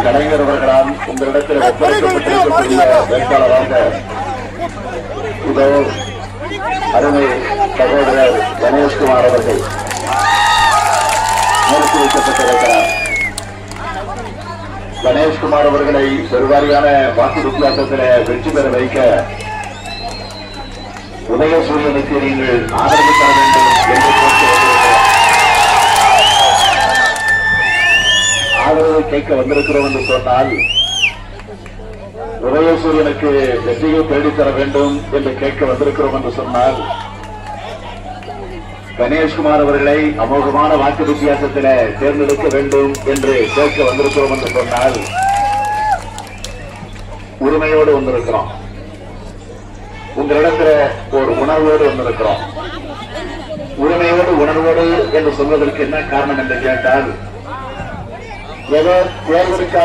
கலைஞர் அவர்களால் உங்களிடத்தில் ஒப்படைக்கப்பட்டிருக்கக்கூடிய வேட்பாளராக இதோ அருமை சகோதரர் கணேஷ்குமார் அவர்கள் நிறுத்தி வைக்கப்பட்டிருக்கிறார். கணேஷ்குமார் அவர்களை பெருவாரியான வாக்கு வித்தியாசத்தில் வெற்றி பெற வைக்க உதயசூரியனுக்கு நீங்கள் ஆதரவு தர வேண்டும் என்று ஆதரவு கேட்க வந்திருக்கிறோம் என்று சொன்னால் உதயசூரியனுக்கு வெற்றியை தேடித்தர வேண்டும் என்று கேட்க வந்திருக்கிறோம் என்று சொன்னால் கணேஷ்குமார் அவர்களை அமோகமான வாக்கு வித்தியாசத்தில் தேர்ந்தெடுக்க வேண்டும் என்று கேட்க வந்திருக்கிறோம் என்று சொன்னால் உரிமையோடு வந்திருக்கிறோம். உங்களிடத்தில் ஒரு உணர்வோடு வந்திருக்கிறோம். உரிமையோடு உணர்வோடு என்று சொல்வதற்கு என்ன காரணம் என்று கேட்டால் ஏதோ தேர்தலுக்காக